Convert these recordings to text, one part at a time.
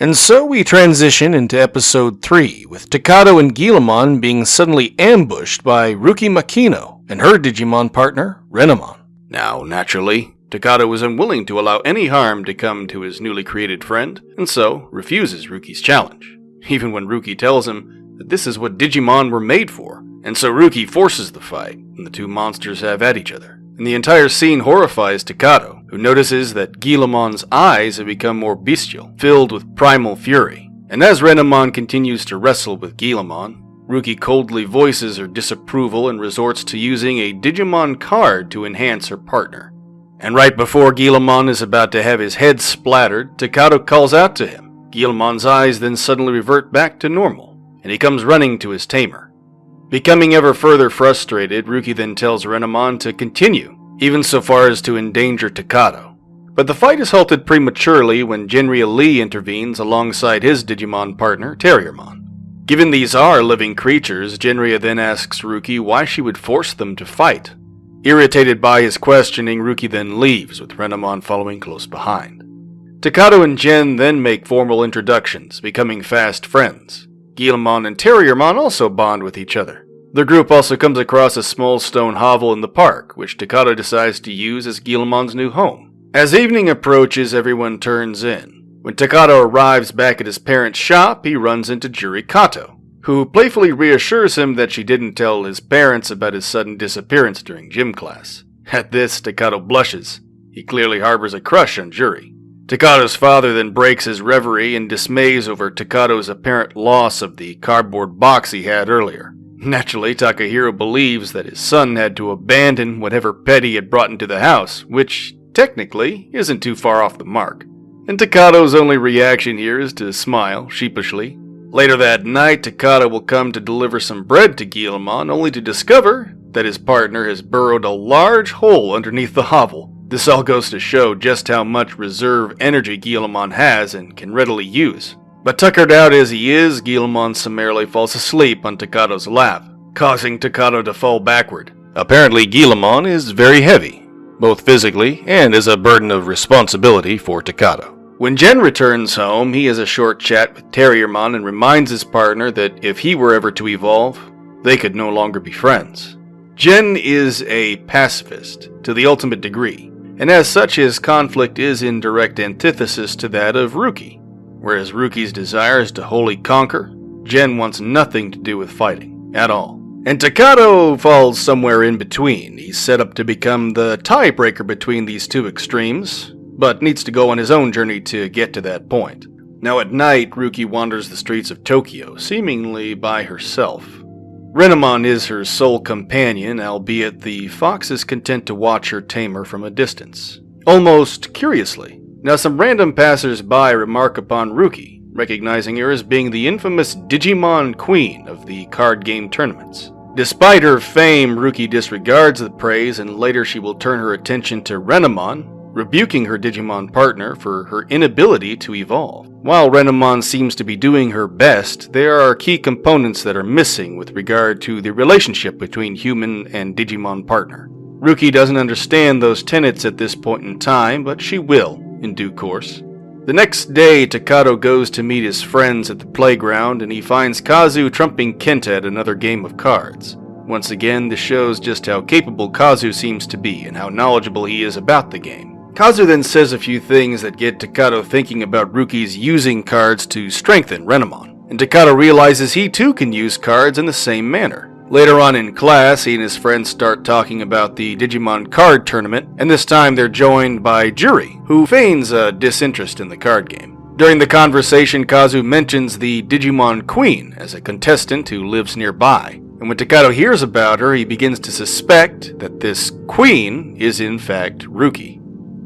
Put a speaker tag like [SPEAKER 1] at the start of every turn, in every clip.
[SPEAKER 1] And so we transition into episode 3, with Takato and Guillemon being suddenly ambushed by Ruki Makino and her Digimon partner, Renamon.
[SPEAKER 2] Now, naturally, Takato was unwilling to allow any harm to come to his newly created friend, and so refuses Ruki's challenge, even when Ruki tells him that this is what Digimon were made for. And so Ruki forces the fight, and the two monsters have at each other. And the entire scene horrifies Takato, who notices that Guillemon's eyes have become more bestial, filled with primal fury. And as Renamon continues to wrestle with Guillemon, Ruki coldly voices her disapproval and resorts to using a Digimon card to enhance her partner. And right before Guillemon is about to have his head splattered, Takato calls out to him. Guillemon's eyes then suddenly revert back to normal, and he comes running to his tamer. Becoming ever further frustrated, Ruki then tells Renamon to continue, even so far as to endanger Takato. But the fight is halted prematurely when Genria Lee intervenes alongside his Digimon partner, Terriermon. Given these are living creatures, Genria then asks Ruki why she would force them to fight. Irritated by his questioning, Ruki then leaves, with Renamon following close behind. Takato and Gen then make formal introductions, becoming fast friends. Guillemon and Terriermon also bond with each other. The group also comes across a small stone hovel in the park, which Takato decides to use as Guillemon's new home. As evening approaches, everyone turns in. When Takato arrives back at his parents' shop, he runs into Juri Kato, who playfully reassures him that she didn't tell his parents about his sudden disappearance during gym class. At this, Takato blushes. He clearly harbors a crush on Juri. Takato's father then breaks his reverie and dismays over Takato's apparent loss of the cardboard box he had earlier. Naturally, Takahiro believes that his son had to abandon whatever pet he had brought into the house, which, technically, isn't too far off the mark. And Takato's only reaction here is to smile sheepishly. Later that night, Takato will come to deliver some bread to Guillemon, only to discover that his partner has burrowed a large hole underneath the hovel. This all goes to show just how much reserve energy Guillemon has and can readily use. But tuckered out as he is, Guillemon summarily falls asleep on Takato's lap, causing Takato to fall backward. Apparently Guillemon is very heavy, both physically and as a burden of responsibility for Takato. When Gen returns home, he has a short chat with Terriermon and reminds his partner that if he were ever to evolve, they could no longer be friends. Gen is a pacifist to the ultimate degree, and as such his conflict is in direct antithesis to that of Ruki. Whereas Ruki's desire is to wholly conquer, Gen wants nothing to do with fighting, at all. And Takato falls somewhere in between. He's set up to become the tiebreaker between these two extremes, but needs to go on his own journey to get to that point. Now at night, Ruki wanders the streets of Tokyo, seemingly by herself. Renamon is her sole companion, albeit the fox is content to watch her tamer from a distance, almost curiously. Now some random passers-by remark upon Ruki, recognizing her as being the infamous Digimon Queen of the card game tournaments. Despite her fame, Ruki disregards the praise, and later she will turn her attention to Renamon, rebuking her Digimon partner for her inability to evolve. While Renamon seems to be doing her best, there are key components that are missing with regard to the relationship between human and Digimon partner. Ruki doesn't understand those tenets at this point in time, but she will, in due course. The next day, Takato goes to meet his friends at the playground, and he finds Kazu trumping Kenta at another game of cards. Once again, this shows just how capable Kazu seems to be and how knowledgeable he is about the game. Kazu then says a few things that get Takato thinking about Ruki's using cards to strengthen Renamon, and Takato realizes he too can use cards in the same manner. Later on in class, he and his friends start talking about the Digimon card tournament, and this time they're joined by Juri, who feigns a disinterest in the card game. During the conversation, Kazu mentions the Digimon Queen as a contestant who lives nearby, and when Takato hears about her, he begins to suspect that this queen is in fact Ruki.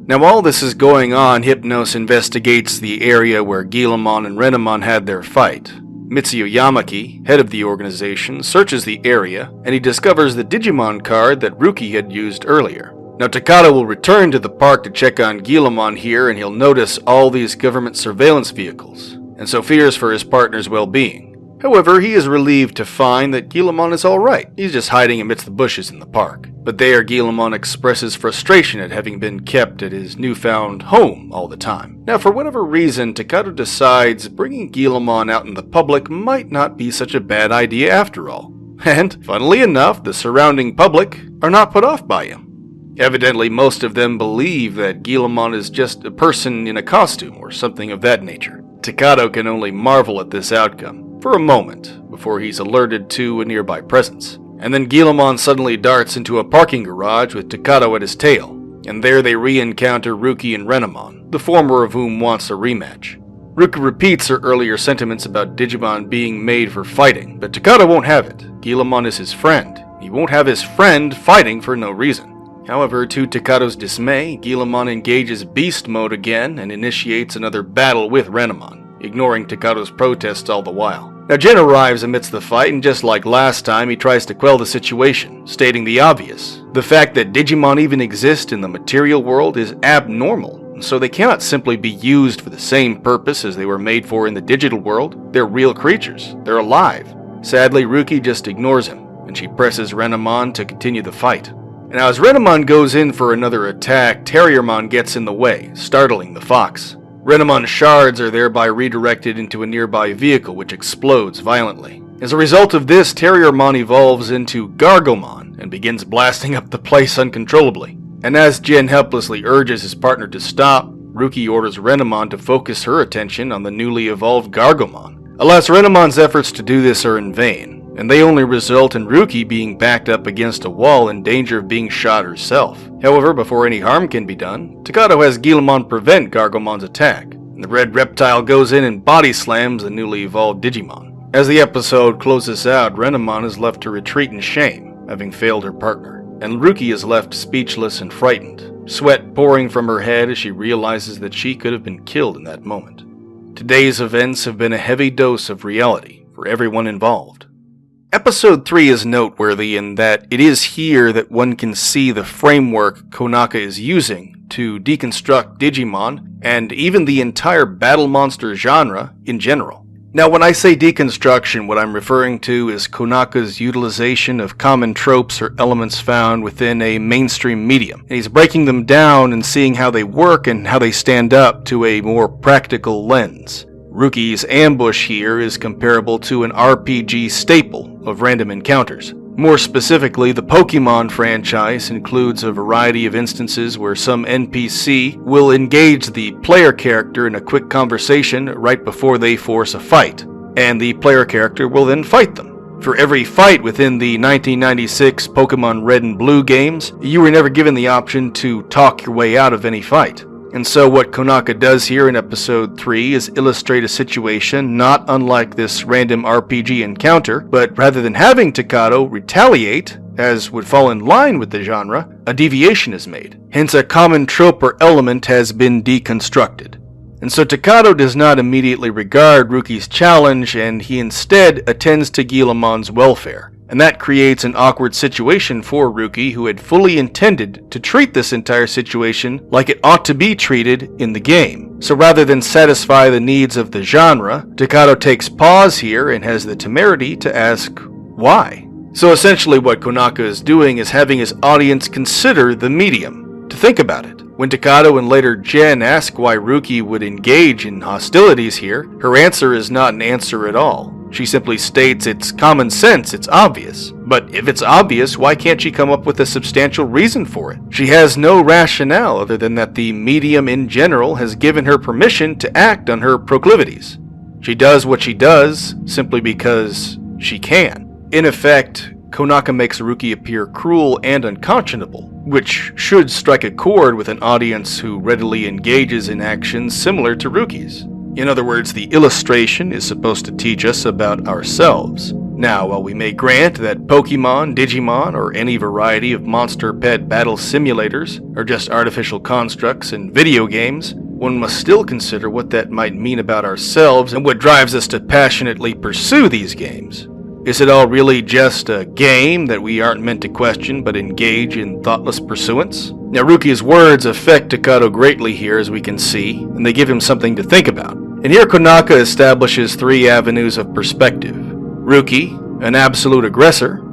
[SPEAKER 2] Now while this is going on, Hypnos investigates the area where Guillemon and Renamon had their fight. Mitsuyo Yamaki, head of the organization, searches the area, and he discovers the Digimon card that Ruki had used earlier. Now Takato will return to the park to check on Guillemon here, and he'll notice all these government surveillance vehicles, and so fears for his partner's well-being. However, he is relieved to find that Guillamon is alright. He's just hiding amidst the bushes in the park. But there, Guillamon expresses frustration at having been kept at his newfound home all the time. Now, for whatever reason, Takado decides bringing Guillamon out in the public might not be such a bad idea after all. And, funnily enough, the surrounding public are not put off by him. Evidently, most of them believe that Guillamon is just a person in a costume or something of that nature. Takado can only marvel at this outcome for a moment before he's alerted to a nearby presence. And then Guillamon suddenly darts into a parking garage with Takado at his tail, and there they re-encounter Ruki and Renamon, the former of whom wants a rematch. Ruki repeats her earlier sentiments about Digimon being made for fighting, but Takado won't have it. Guillamon is his friend. He won't have his friend fighting for no reason. However, to Takado's dismay, Guillamon engages Beast Mode again and initiates another battle with Renamon, ignoring Takado's protests all the while. Now Jin arrives amidst the fight, and just like last time, he tries to quell the situation, stating the obvious. The fact that Digimon even exist in the material world is abnormal, so they cannot simply be used for the same purpose as they were made for in the digital world. They're real creatures. They're alive. Sadly, Ruki just ignores him, and she presses Renamon to continue the fight. Now as Renamon goes in for another attack, Terriermon gets in the way, startling the fox. Renamon's shards are thereby redirected into a nearby vehicle which explodes violently. As a result of this, Terriermon evolves into Gargomon and begins blasting up the place uncontrollably. And as Jin helplessly urges his partner to stop, Ruki orders Renamon to focus her attention on the newly evolved Gargomon. Alas, Renamon's efforts to do this are in vain, and they only result in Ruki being backed up against a wall in danger of being shot herself. However, before any harm can be done, Takado has Guillamon prevent Gargomon's attack, and the red reptile goes in and body slams the newly evolved Digimon. As the episode closes out, Renamon is left to retreat in shame, having failed her partner, and Ruki is left speechless and frightened, sweat pouring from her head as she realizes that she could have been killed in that moment. Today's events have been a heavy dose of reality for everyone involved. Episode 3 is noteworthy in that it is here that one can see the framework Konaka is using to deconstruct Digimon and even the entire battle monster genre in general. Now, when I say deconstruction, what I'm referring to is Konaka's utilization of common tropes or elements found within a mainstream medium. And he's breaking them down and seeing how they work and how they stand up to a more practical lens. Ruki's ambush here is comparable to an RPG staple of random encounters. More specifically, the Pokemon franchise includes a variety of instances where some NPC will engage the player character in a quick conversation right before they force a fight, and the player character will then fight them. For every fight within the 1996 Pokemon Red and Blue games, you were never given the option to talk your way out of any fight. And so what Konaka does here in episode 3 is illustrate a situation not unlike this random RPG encounter, but rather than having Takado retaliate, as would fall in line with the genre, a deviation is made. Hence a common trope or element has been deconstructed. And so Takado does not immediately regard Ruki's challenge, and he instead attends to Guillamon's welfare. And that creates an awkward situation for Ruki, who had fully intended to treat this entire situation like it ought to be treated in the game. So rather than satisfy the needs of the genre, Takado takes pause here and has the temerity to ask, why? So essentially what Konaka is doing is having his audience consider the medium, to think about it. When Takado and later Jen ask why Ruki would engage in hostilities here, her answer is not an answer at all. She simply states it's common sense, it's obvious. But if it's obvious, why can't she come up with a substantial reason for it? She has no rationale other than that the medium in general has given her permission to act on her proclivities. She does what she does simply because she can. In effect, Konaka makes Ruki appear cruel and unconscionable, which should strike a chord with an audience who readily engages in actions similar to Ruki's. In other words, the illustration is supposed to teach us about ourselves. Now, while we may grant that Pokemon, Digimon, or any variety of monster pet battle simulators are just artificial constructs in video games, one must still consider what that might mean about ourselves and what drives us to passionately pursue these games. Is it all really just a game that we aren't meant to question but engage in thoughtless pursuance? Now, Ruki's words affect Takado greatly here, as we can see, and they give him something to think about. And here Konaka establishes 3 avenues of perspective.
[SPEAKER 1] Ruki, an absolute aggressor,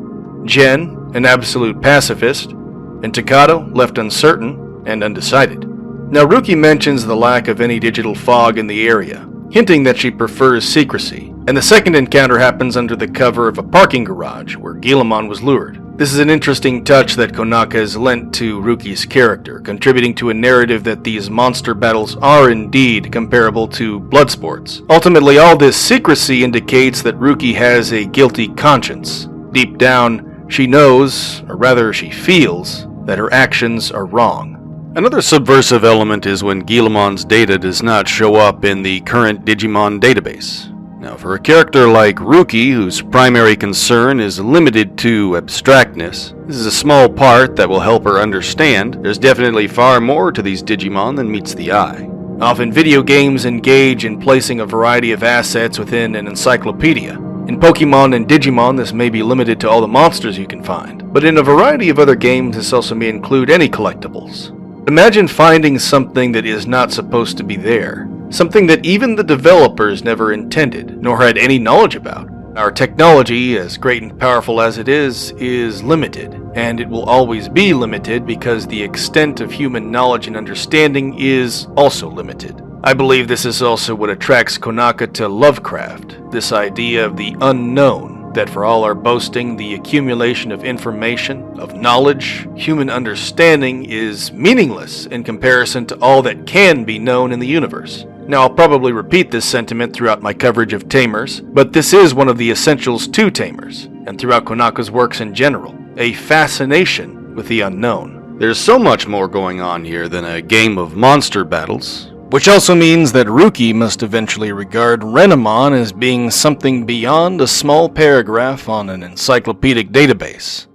[SPEAKER 1] Jen, an absolute pacifist, and Takato left uncertain and undecided. Now Ruki mentions the lack of any digital fog in the area, hinting that she prefers secrecy, and the second encounter happens under the cover of a parking garage where Guillamon was lured. This is an interesting touch that Konaka has lent to Ruki's character, contributing to a narrative that these monster battles are indeed comparable to blood sports. Ultimately, all this secrecy indicates that Ruki has a guilty conscience. Deep down, she knows, or rather she feels, that her actions are wrong.
[SPEAKER 2] Another subversive element is when Guillamon's data does not show up in the current Digimon database. Now, for a character like Ruki, whose primary concern is limited to abstractness, this is a small part that will help her understand there's definitely far more to these Digimon than meets the eye.
[SPEAKER 1] Often video games engage in placing a variety of assets within an encyclopedia. In Pokemon and Digimon, this may be limited to all the monsters you can find, but in a variety of other games, this also may include any collectibles. Imagine finding something that is not supposed to be there. Something that even the developers never intended, nor had any knowledge about. Our technology, as great and powerful as it is limited, and it will always be limited because the extent of human knowledge and understanding is also limited. I believe this is also what attracts Konaka to Lovecraft, this idea of the unknown, that for all our boasting, the accumulation of information, of knowledge, human understanding is meaningless in comparison to all that can be known in the universe. Now, I'll probably repeat this sentiment throughout my coverage of Tamers, but this is one of the essentials to Tamers, and throughout Konaka's works in general, a fascination with the unknown.
[SPEAKER 2] There's so much more going on here than a game of monster battles.
[SPEAKER 1] Which also means that Ruki must eventually regard Renamon as being something beyond a small paragraph on an encyclopedic database.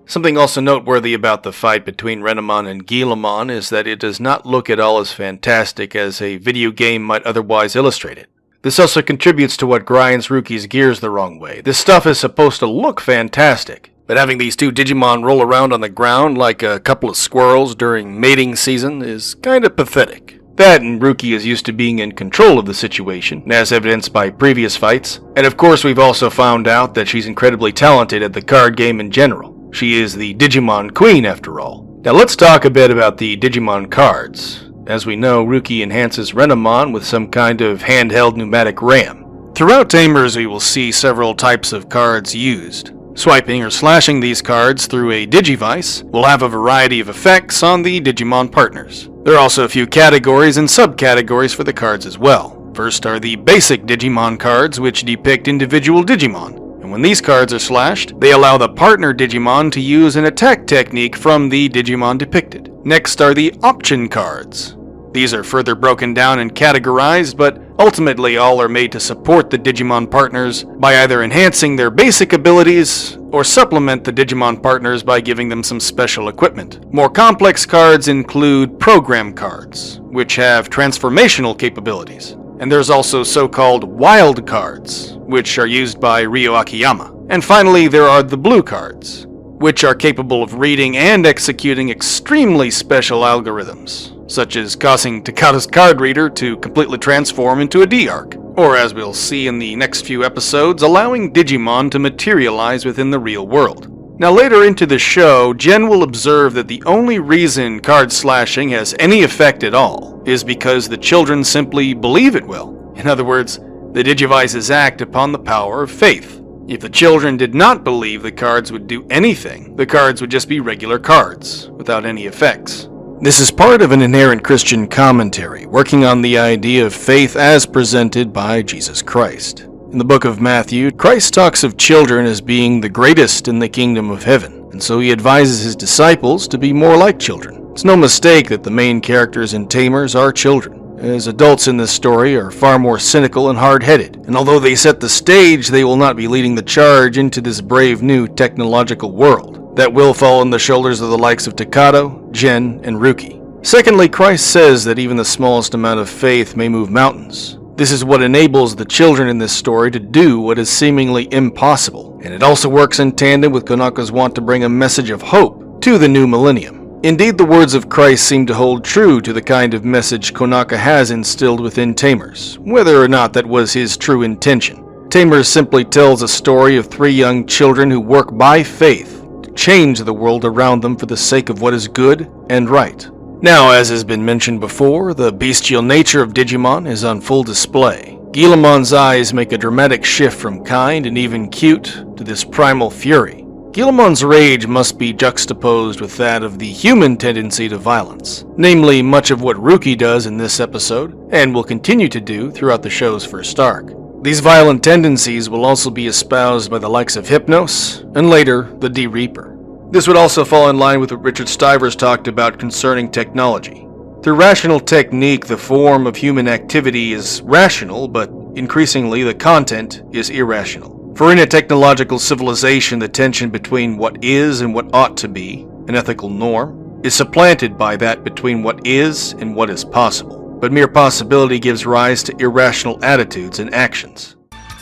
[SPEAKER 1] Something also noteworthy about the fight between Renamon and Guillamon is that it does not look at all as fantastic as a video game might otherwise illustrate it. This also contributes to what grinds Ruki's gears the wrong way. This stuff is supposed to look fantastic, but having these two Digimon roll around on the ground like a couple of squirrels during mating season is kinda pathetic. That, and Ruki is used to being in control of the situation, as evidenced by previous fights. And of course we've also found out that she's incredibly talented at the card game in general. She is the Digimon Queen, after all. Now let's talk a bit about the Digimon cards. As we know, Ruki enhances Renamon with some kind of handheld pneumatic ram. Throughout Tamers, we will see several types of cards used. Swiping or slashing these cards through a Digivice will have a variety of effects on the Digimon partners. There are also a few categories and subcategories for the cards as well. First are the basic Digimon cards, which depict individual Digimon. And when these cards are slashed, they allow the partner Digimon to use an attack technique from the Digimon depicted. Next are the option cards. These are further broken down and categorized, but ultimately all are made to support the Digimon partners by either enhancing their basic abilities or supplement the Digimon partners by giving them some special equipment. More complex cards include program cards, which have transformational capabilities. And there's also so-called wild cards, which are used by Ryo Akiyama. And finally, there are the blue cards, which are capable of reading and executing extremely special algorithms, such as causing Takata's card reader to completely transform into a D-Arc, or as we'll see in the next few episodes, allowing Digimon to materialize within the real world. Now later into the show, Jen will observe that the only reason card slashing has any effect at all is because the children simply believe it will. In other words, the Digivices act upon the power of faith. If the children did not believe the cards would do anything, the cards would just be regular cards, without any effects. This is part of an inherent Christian commentary, working on the idea of faith as presented by Jesus Christ. In the book of Matthew, Christ talks of children as being the greatest in the kingdom of heaven, and so he advises his disciples to be more like children. It's no mistake that the main characters in Tamers are children, as adults in this story are far more cynical and hard-headed, and although they set the stage, they will not be leading the charge into this brave new technological world that will fall on the shoulders of the likes of Takato, Jen, and Ruki. Secondly, Christ says that even the smallest amount of faith may move mountains. This is what enables the children in this story to do what is seemingly impossible, and it also works in tandem with Konaka's want to bring a message of hope to the new millennium. Indeed, the words of Christ seem to hold true to the kind of message Konaka has instilled within Tamers, whether or not that was his true intention. Tamers simply tells a story of three young children who work by faith to change the world around them for the sake of what is good and right. Now, as has been mentioned before, the bestial nature of Digimon is on full display. Guillemon's eyes make a dramatic shift from kind and even cute to this primal fury. Guillemon's rage must be juxtaposed with that of the human tendency to violence, namely much of what Ruki does in this episode, and will continue to do throughout the show's first arc. These violent tendencies will also be espoused by the likes of Hypnos, and later, the D-Reaper. This would also fall in line with what Richard Stivers talked about concerning technology. Through rational technique, the form of human activity is rational, but increasingly the content is irrational. For in a technological civilization, the tension between what is and what ought to be, an ethical norm, is supplanted by that between what is and what is possible. But mere possibility gives rise to irrational attitudes and actions.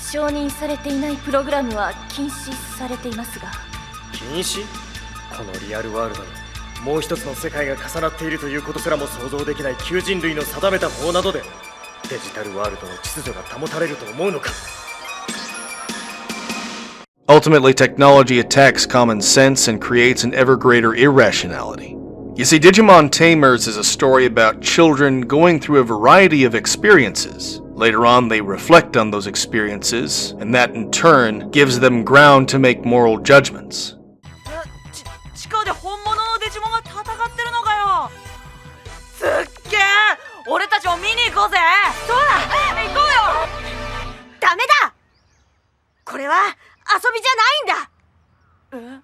[SPEAKER 3] 承認されていないプログラムは禁止されていますが。
[SPEAKER 4] 禁止？このリアルワールドにもう一つの世界が重なっているということすらも想像できない旧人類の定めた法などでデジタルワールドの秩序が保たれると思うのか。
[SPEAKER 1] Ultimately, technology attacks common sense and creates an ever greater irrationality. You see, Digimon Tamers is a story about children going through a variety of experiences. Later on, they reflect on those experiences, and that in turn gives them ground to make moral judgments.
[SPEAKER 5] 地下で本物のデジモンが戦ってるのかよ。すっげえ、俺たちも見に行こうぜ。そうだ、行こうよ。ダメだ。これは遊びじゃないんだ。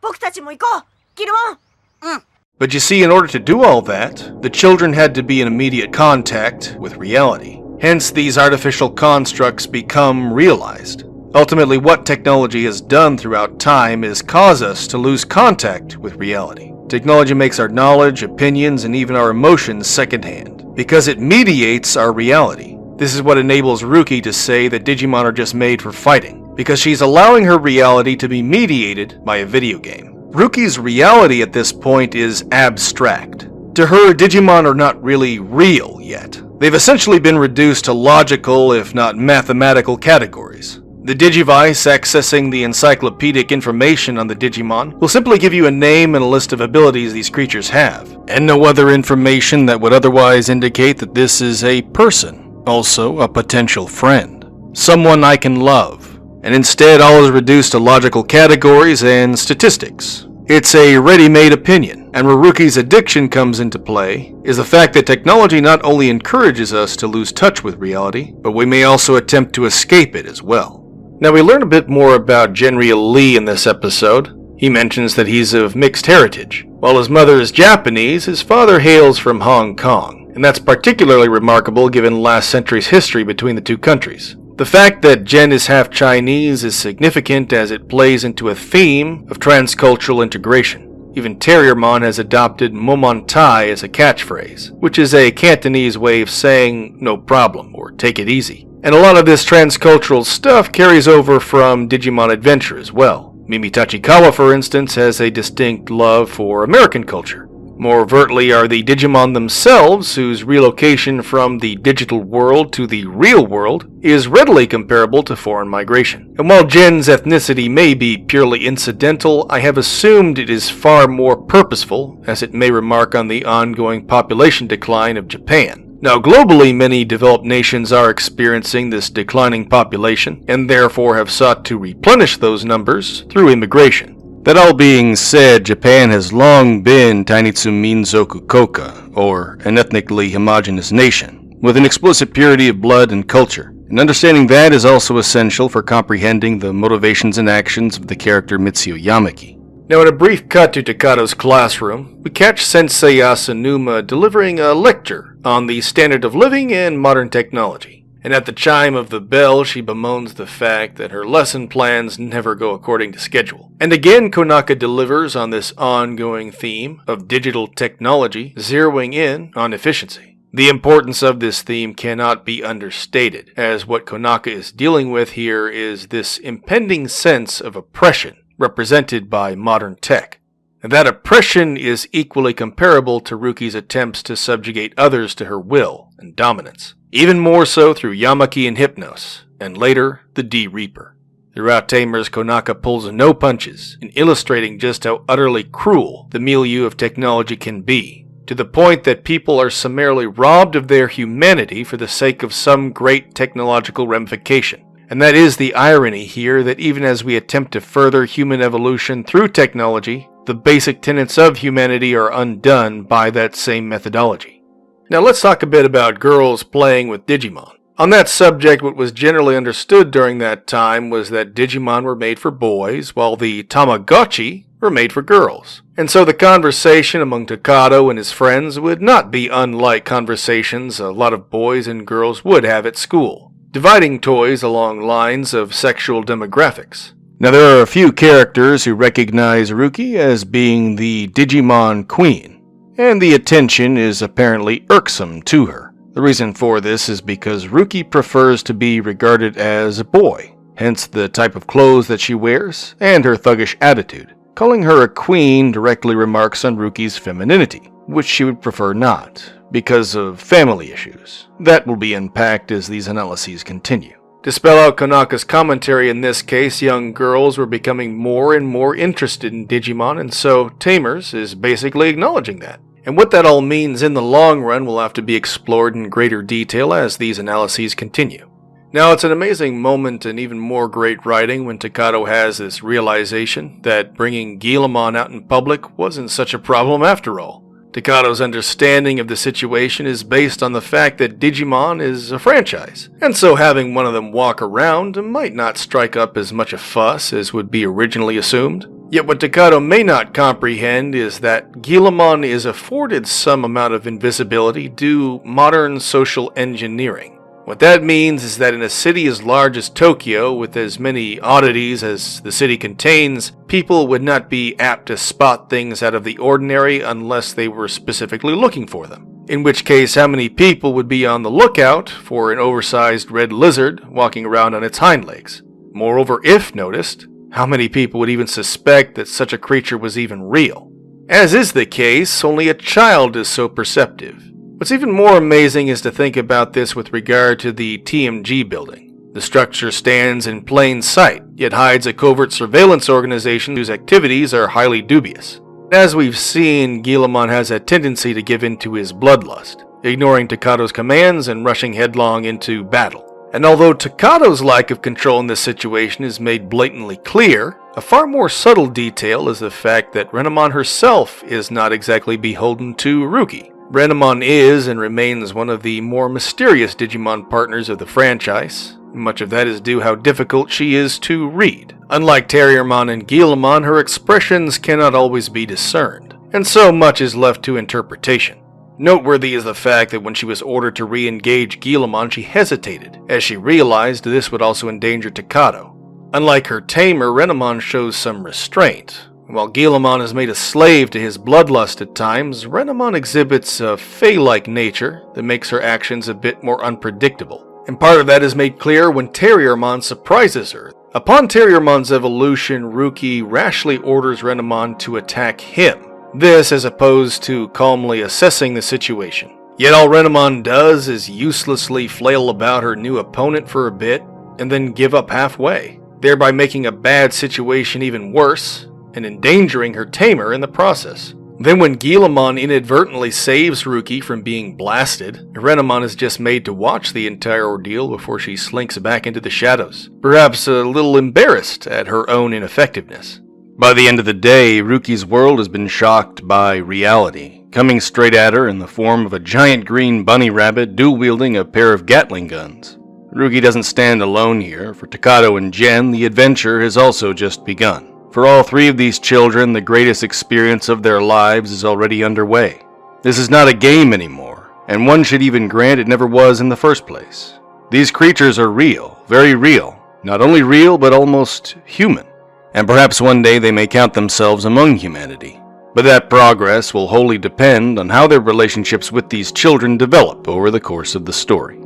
[SPEAKER 5] 僕たちも行こう、ギルモン。
[SPEAKER 1] But you see, in order to do all that, the children had to be in immediate contact with reality. Hence, these artificial constructs become realized. Ultimately, what technology has done throughout time is cause us to lose contact with reality. Technology makes our knowledge, opinions, and even our emotions secondhand, because it mediates our reality. This is what enables Ruki to say that Digimon are just made for fighting, because she's allowing her reality to be mediated by a video game. Ruki's reality at this point is abstract. To her, Digimon are not really real yet. They've essentially been reduced to logical, if not mathematical, categories. The Digivice, accessing the encyclopedic information on the Digimon, will simply give you a name and a list of abilities these creatures have, and no other information that would otherwise indicate that this is a person, also a potential friend, someone I can love, and instead all is reduced to logical categories and statistics. It's a ready-made opinion, and where Ruki's addiction comes into play is the fact that technology not only encourages us to lose touch with reality, but we may also attempt to escape it as well. Now, we learn a bit more about Genryl Lee in this episode. He mentions that he's of mixed heritage. While his mother is Japanese, his father hails from Hong Kong, and that's particularly remarkable given last century's history between the two countries. The fact that Gen is half Chinese is significant as it plays into a theme of transcultural integration. Even Terriermon has adopted Momontai as a catchphrase, which is a Cantonese way of saying no problem or take it easy. And a lot of this transcultural stuff carries over from Digimon Adventure as well. Mimi Tachikawa, for instance, has a distinct love for American culture. More overtly are the Digimon themselves, whose relocation from the digital world to the real world is readily comparable to foreign migration. And while Gen's ethnicity may be purely incidental, I have assumed it is far more purposeful, as it may remark on the ongoing population decline of Japan. Now, globally, many developed nations are experiencing this declining population, and therefore have sought to replenish those numbers through immigration. That all being said, Japan has long been Tainitsu Minzoku Koka, or an ethnically homogeneous nation, with an explicit purity of blood and culture. And understanding that is also essential for comprehending the motivations and actions of the character Mitsuyo Yamaki. Now, in a brief cut to Takado's classroom, we catch Sensei Asanuma delivering a lecture on the standard of living and modern technology. And at the chime of the bell, she bemoans the fact that her lesson plans never go according to schedule. And again, Konaka delivers on this ongoing theme of digital technology, zeroing in on efficiency. The importance of this theme cannot be understated, as what Konaka is dealing with here is this impending sense of oppression represented by modern tech. And that oppression is equally comparable to Ruki's attempts to subjugate others to her will and dominance. Even more so through Yamaki and Hypnos,
[SPEAKER 2] and later, the D-Reaper. Throughout Tamers, Konaka pulls no punches in illustrating just how utterly cruel the milieu of technology can be, to the point that people are summarily robbed of their humanity for the sake of some great technological ramification. And that is the irony here, that even as we attempt to further human evolution through technology, the basic tenets of humanity are undone by that same methodology. Now let's talk a bit about girls playing with Digimon. On that subject, what was generally understood during that time was that Digimon were made for boys, while the Tamagotchi were made for girls. And so the conversation among Takato and his friends would not be unlike conversations a lot of boys and girls would have at school, dividing toys along lines of sexual demographics.
[SPEAKER 1] Now there are a few characters who recognize Ruki as being the Digimon Queen, and the attention is apparently irksome to her. The reason for this is because Ruki prefers to be regarded as a boy, hence the type of clothes that she wears and her thuggish attitude. Calling her a queen directly remarks on Ruki's femininity, which she would prefer not, because of family issues. That will be unpacked as these analyses continue.
[SPEAKER 2] To spell out Konaka's commentary in this case, young girls were becoming more and more interested in Digimon, and so Tamers is basically acknowledging that. And what that all means in the long run will have to be explored in greater detail as these analyses continue. Now, it's an amazing moment and even more great writing when Takato has this realization that bringing Guillemon out in public wasn't such a problem after all. Takato's understanding of the situation is based on the fact that Digimon is a franchise, and so having one of them walk around might not strike up as much a fuss as would be originally assumed. Yet what Takato may not comprehend is that Guillemon is afforded some amount of invisibility due modern social engineering. What that means is that in a city as large as Tokyo, with as many oddities as the city contains, people would not be apt to spot things out of the ordinary unless they were specifically looking for them. In which case, how many people would be on the lookout for an oversized red lizard walking around on its hind legs? Moreover, if noticed, how many people would even suspect that such a creature was even real? As is the case, only a child is so perceptive. What's even more amazing is to think about this with regard to the TMG building. The structure stands in plain sight, yet hides a covert surveillance organization whose activities are highly dubious. As we've seen, Guillemon has a tendency to give in to his bloodlust, ignoring Takato's commands and rushing headlong into battle. And although Takato's lack of control in this situation is made blatantly clear, a far more subtle detail is the fact that Renamon herself is not exactly beholden to Ruki. Renamon is and remains one of the more mysterious Digimon partners of the franchise. Much of that is due how difficult she is to read. Unlike Terriermon and Guillemon, her expressions cannot always be discerned, and so much is left to interpretation. Noteworthy is the fact that when she was ordered to re-engage Guillemon, she hesitated, as she realized this would also endanger Takato. Unlike her tamer, Renamon shows some restraint. While Guillemon is made a slave to his bloodlust at times, Renamon exhibits a fey-like nature that makes her actions a bit more unpredictable. And part of that is made clear when Terriermon surprises her. Upon Terriermon's evolution, Ruki rashly orders Renamon to attack him. This as opposed to calmly assessing the situation. Yet all Renamon does is uselessly flail about her new opponent for a bit, and then give up halfway, thereby making a bad situation even worse, and endangering her tamer in the process. Then when Guillemon inadvertently saves Ruki from being blasted, Renamon is just made to watch the entire ordeal before she slinks back into the shadows, perhaps a little embarrassed at her own ineffectiveness. By the end of the day, Ruki's world has been shocked by reality, coming straight at her in the form of a giant green bunny rabbit dual-wielding a pair of Gatling guns. Ruki doesn't stand alone here. For Takato and Gen, the adventure has also just begun. For all three of these children, the greatest experience of their lives is already underway. This is not a game anymore, and one should even grant it never was in the first place. These creatures are real, very real. Not only real, but almost human. And perhaps one day they may count themselves among humanity. But that progress will wholly depend on how their relationships with these children develop over the course of the story.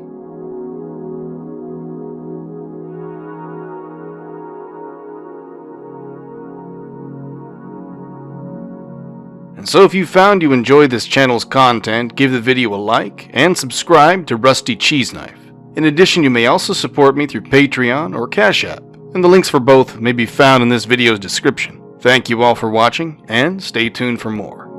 [SPEAKER 2] And so if you found you enjoyed this channel's content, give the video a like and subscribe to Rusty Cheese Knife. In addition, you may also support me through Patreon or Cash App, and the links for both may be found in this video's description. Thank you all for watching, and stay tuned for more.